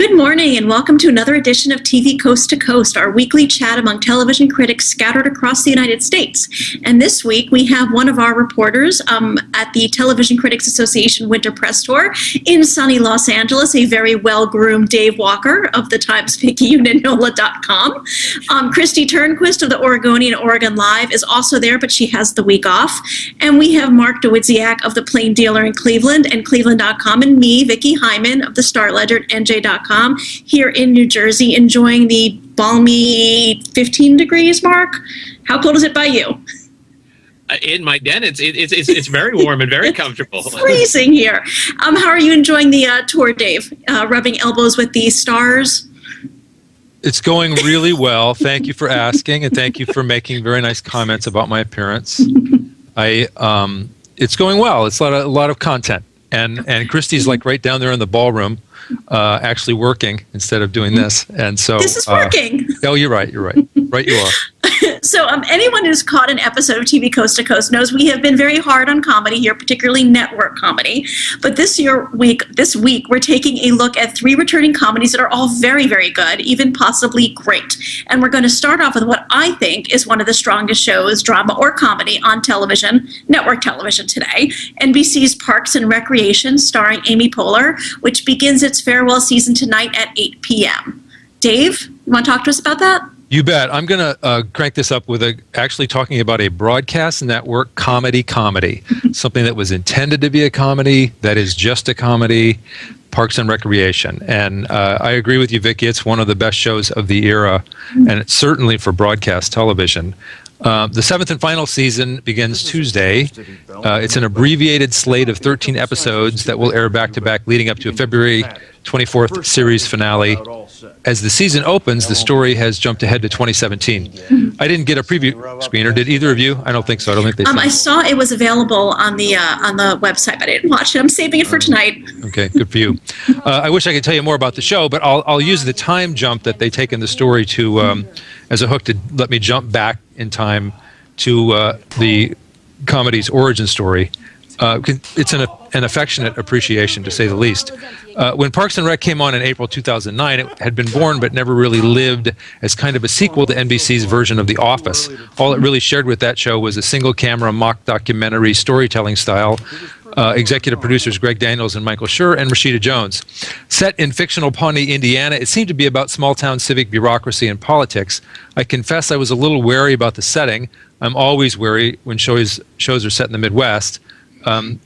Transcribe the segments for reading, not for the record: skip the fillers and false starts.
Good morning and welcome to another edition of TV Coast to Coast, our weekly chat among television critics scattered across the United States. And this week we have one of our reporters at the Television Critics Association Winter Press Tour in sunny Los Angeles, a very well-groomed Dave Walker of the Times-Picayune and NOLA.com. Christy Turnquist of the Oregonian Oregon Live is also there, but she has the week off. And we have Mark DeWidziak of the Plain Dealer in Cleveland and Cleveland.com, and me, Vicki Hyman of the Star Ledger at NJ.com. Here in New Jersey, enjoying the balmy 15 degrees, Mark. How cold is it by you? In my den, it's very warm and very comfortable. It's freezing here. How are you enjoying the tour, Dave? Rubbing elbows with the stars? It's going really well. Thank you for asking, and thank you for making very nice comments about my appearance. It's going well. It's a lot of content, and Christy's like right down there in the ballroom. Actually working instead of doing this, and so this is working. Oh, you're right. Right, you are. So anyone who's caught an episode of TV Coast to Coast knows we have been very hard on comedy here, particularly network comedy. But this week, we're taking a look at 3 returning comedies that are all very, very good, even possibly great. And we're going to start off with what I think is one of the strongest shows, drama or comedy, on television, network television today, NBC's Parks and Recreation, starring Amy Poehler, which begins its farewell season tonight at 8 p.m. Dave, you want to talk to us about that? You bet. I'm going to crank this up with actually talking about a broadcast network comedy, something that was intended to be a comedy, that is just a comedy, Parks and Recreation. And I agree with you, Vicki. It's one of the best shows of the era, and it's certainly for broadcast television. The 7th and final season begins Tuesday. It's an abbreviated slate of 13 episodes that will air back-to-back leading up to a February 24th series finale. As the season opens, the story has jumped ahead to 2017. I didn't get a preview screener. Did either of you? I don't think so. I don't think they I saw it was available on the website, but I didn't watch it. I'm saving it for tonight. Okay, good for you. I wish I could tell you more about the show, but I'll use the time jump that they take in the story to as a hook to let me jump back in time to the comedy's origin story. It's an affectionate appreciation, to say the least. When Parks and Rec came on in April 2009, it had been born but never really lived as kind of a sequel to NBC's version of The Office. All it really shared with that show was a single-camera mock documentary storytelling style. Executive producers Greg Daniels and Michael Schur and Rashida Jones. Set in fictional Pawnee, Indiana, it seemed to be about small-town civic bureaucracy and politics. I confess I was a little wary about the setting. I'm always wary when shows are set in the Midwest.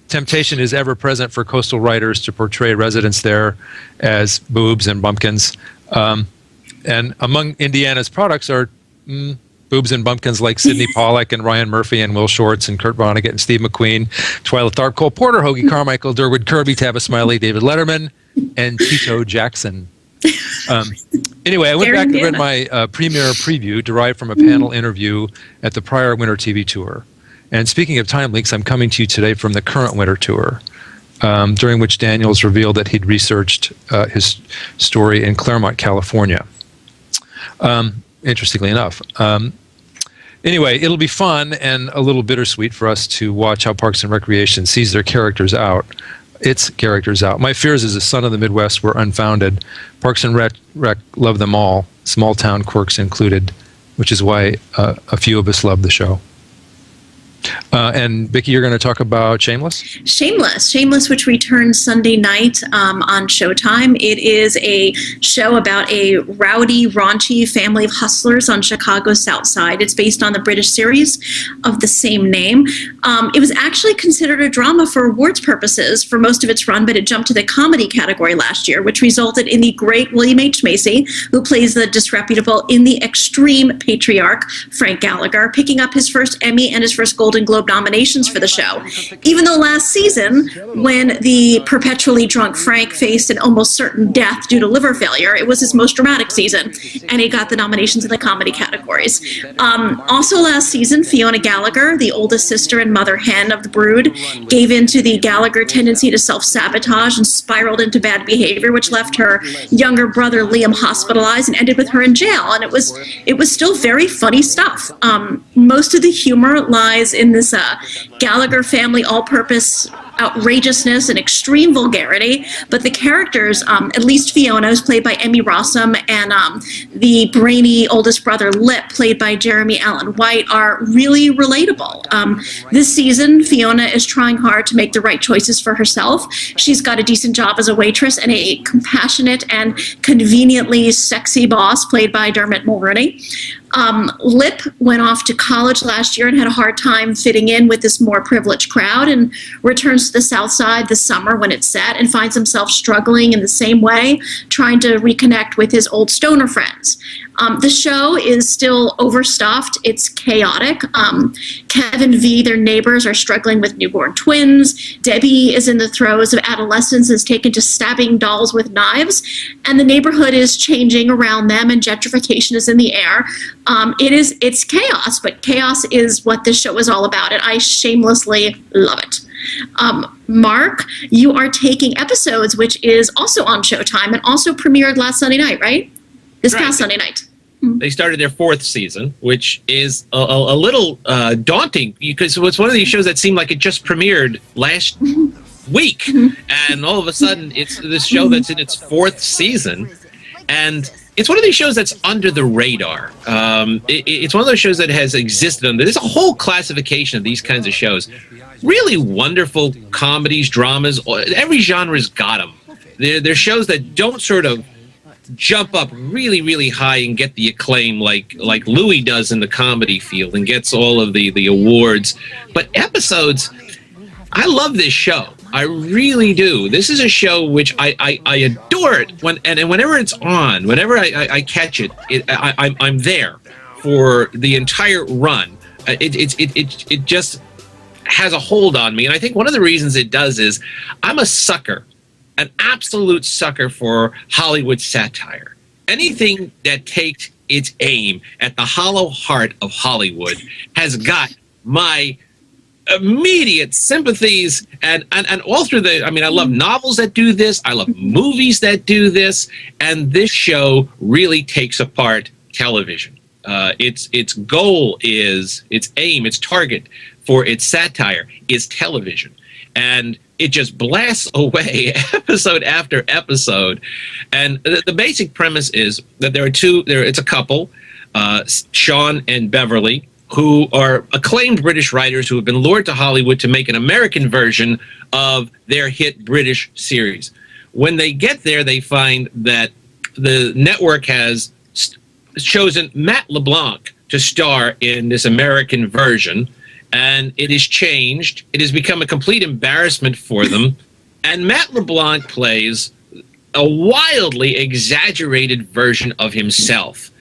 Temptation is ever present for coastal writers to portray residents there as boobs and bumpkins. And among Indiana's products are boobs and bumpkins like Sidney Pollack and Ryan Murphy and Will Shortz and Kurt Vonnegut and Steve McQueen, Twyla Tharp, Cole Porter, Hoagie Carmichael, Durwood Kirby, Tavis Smiley, David Letterman, and Tito Jackson. Anyway, I went back and read my premiere preview derived from a panel interview at the prior Winter TV Tour. And speaking of time leaks, I'm coming to you today from the current Winter Tour, during which Daniels revealed that he'd researched his story in Claremont, California. Interestingly enough. Anyway, it'll be fun and a little bittersweet for us to watch how Parks and Recreation sees its characters out. My fears as a son of the Midwest were unfounded. Parks and Rec love them all, small town quirks included, which is why a few of us love the show. And Vicki, you're going to talk about Shameless? Shameless, which returns Sunday night on Showtime. It is a show about a rowdy, raunchy family of hustlers on Chicago's South Side. It's based on the British series of the same name. It was actually considered a drama for awards purposes for most of its run, but it jumped to the comedy category last year, which resulted in the great William H. Macy, who plays the disreputable in the extreme patriarch, Frank Gallagher, picking up his first Emmy and his first Golden Globe nominations for the show. Even though last season, when the perpetually drunk Frank faced an almost certain death due to liver failure, it was his most dramatic season, and he got the nominations in the comedy categories. Also last season, Fiona Gallagher, the oldest sister and mother hen of the brood, gave in to the Gallagher tendency to self-sabotage and spiraled into bad behavior, which left her younger brother Liam hospitalized and ended with her in jail. And it was still very funny stuff. Most of the humor lies in this Gallagher family all-purpose outrageousness and extreme vulgarity, but the characters, at least Fiona, is played by Emmy Rossum, and the brainy oldest brother Lip, played by Jeremy Allen White, are really relatable. This season, Fiona is trying hard to make the right choices for herself. She's got a decent job as a waitress and a compassionate and conveniently sexy boss, played by Dermot Mulroney. Lip went off to college last year and had a hard time fitting in with this more privileged crowd, and returns to the South Side this summer when it's set, and finds himself struggling in the same way, trying to reconnect with his old stoner friends. The show is still overstuffed. It's chaotic. Kevin V, their neighbors, are struggling with newborn twins. Debbie is in the throes of adolescence and is taken to stabbing dolls with knives. And the neighborhood is changing around them, and gentrification is in the air. It's chaos, but chaos is what this show is all about, and I shamelessly love it. Mark, you are taking Episodes, which is also on Showtime and also premiered last Sunday night, right? This past Sunday night. They started their 4th season, which is a little daunting, because it's one of these shows that seemed like it just premiered last week, and all of a sudden it's this show that's in its 4th season, and it's one of these shows that's under the radar. It's one of those shows that has existed under. There's a whole classification of these kinds of shows. Really wonderful comedies, dramas. Every genre's got them. They're shows that don't sort of jump up really, really high and get the acclaim like Louis does in the comedy field and gets all of the awards. But Episodes, I love this show. I really do. This is a show which I adore it. Whenever it's on, whenever I catch it, I'm there for the entire run. It just has a hold on me. And I think one of the reasons it does is I'm a sucker, an absolute sucker for Hollywood satire. Anything that takes its aim at the hollow heart of Hollywood has got my immediate sympathies, and all through I love novels that do this, I love movies that do this, and this show really takes apart television. Its goal is, its aim, its target for its satire is television, and it just blasts away episode after episode. And the basic premise is that it's a couple, Sean and Beverly, who are acclaimed British writers who have been lured to Hollywood to make an American version of their hit British series. When they get there, they find that the network has chosen Matt LeBlanc to star in this American version, and it is changed. It has become a complete embarrassment for them, and Matt LeBlanc plays a wildly exaggerated version of himself.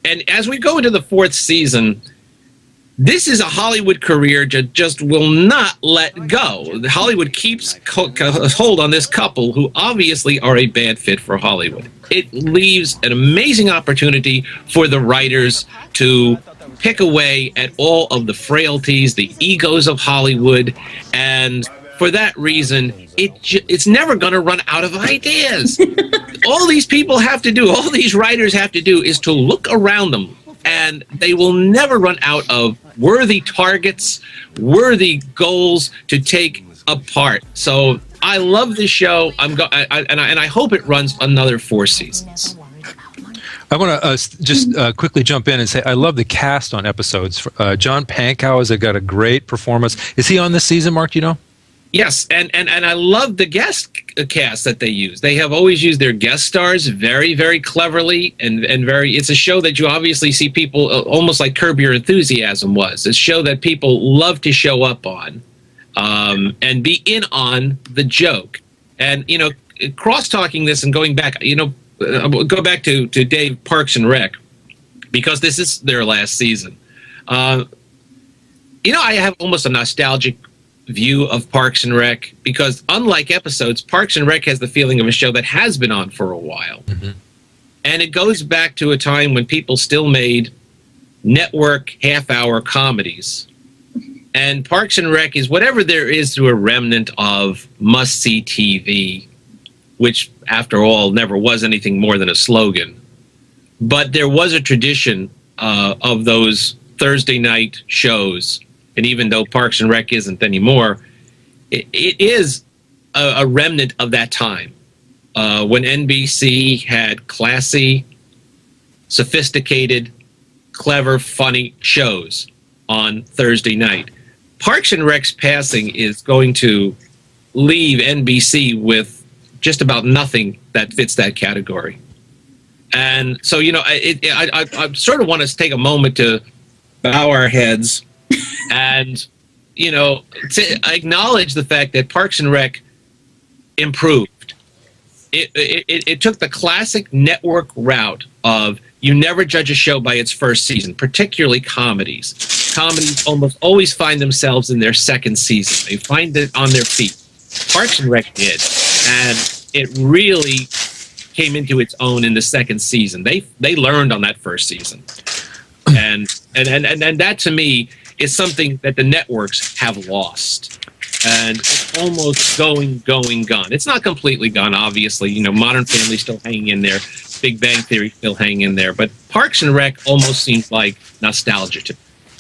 And as we go into the 4th season, this is a Hollywood career that just will not let go. Hollywood keeps hold on this couple who obviously are a bad fit for Hollywood. It leaves an amazing opportunity for the writers to pick away at all of the frailties, the egos of Hollywood, and for that reason, it's never going to run out of ideas. All these people have to do, all these writers have to do, is to look around them, and they will never run out of worthy targets, worthy goals to take apart. So I love this show. And I hope it runs another 4 seasons. I want to just quickly jump in and say I love the cast on Episodes. John Pankow has got a great performance. Is he on this season, Mark? Do you know? Yes, and I love the guest cast that they use. They have always used their guest stars very, very cleverly, and very. It's a show that you obviously see people almost like Curb Your Enthusiasm was. It's a show that people love to show up on, and be in on the joke. And cross-talking this and going back, go back to Dave Parks and Rec, because this is their last season. I have almost a nostalgic view of Parks and Rec, because unlike Episodes, Parks and Rec has the feeling of a show that has been on for a while. Mm-hmm. And it goes back to a time when people still made network half-hour comedies. And Parks and Rec is whatever there is to a remnant of must-see TV, which, after all, never was anything more than a slogan. But there was a tradition of those Thursday night shows and even though Parks and Rec isn't anymore, it is a remnant of that time when NBC had classy, sophisticated, clever, funny shows on Thursday night. Parks and Rec's passing is going to leave NBC with just about nothing that fits that category. And so, you know, I sort of want to take a moment to bow our heads and, you know, to acknowledge the fact that Parks and Rec improved. It took the classic network route of you never judge a show by its first season, particularly comedies. Comedies almost always find themselves in their second season. They find it on their feet. Parks and Rec did, and it really came into its own in the second season. They learned on that first season, and that to me is something that the networks have lost, and it's almost gone. It's not completely gone, obviously. You know, Modern Family's still hanging in there, Big Bang Theory still hanging in there, but Parks and Rec almost seems like nostalgia to me.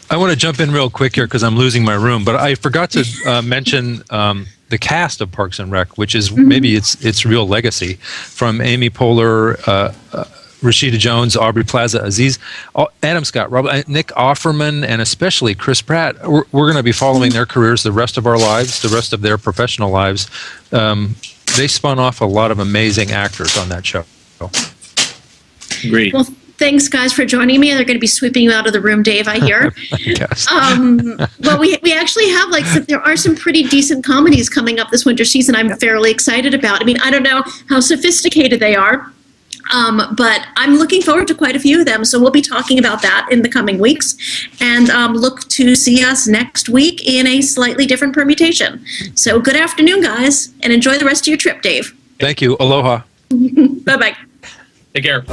I want to jump in real quick here because I'm losing my room, but I forgot to mention the cast of Parks and Rec, which is maybe its real legacy, from Amy Poehler, Rashida Jones, Aubrey Plaza, Aziz, Adam Scott, Nick Offerman, and especially Chris Pratt. We're going to be following their careers the rest of our lives, the rest of their professional lives. They spun off a lot of amazing actors on that show. Agreed. Well, thanks, guys, for joining me. They're going to be sweeping you out of the room, Dave, I hear. Yes. Well, we actually have, there are some pretty decent comedies coming up this winter season I'm fairly excited about. I mean, I don't know how sophisticated they are, but I'm looking forward to quite a few of them. So we'll be talking about that in the coming weeks. And look to see us next week in a slightly different permutation. So good afternoon, guys, and enjoy the rest of your trip, Dave. Thank you. Aloha. Bye-bye. Take care.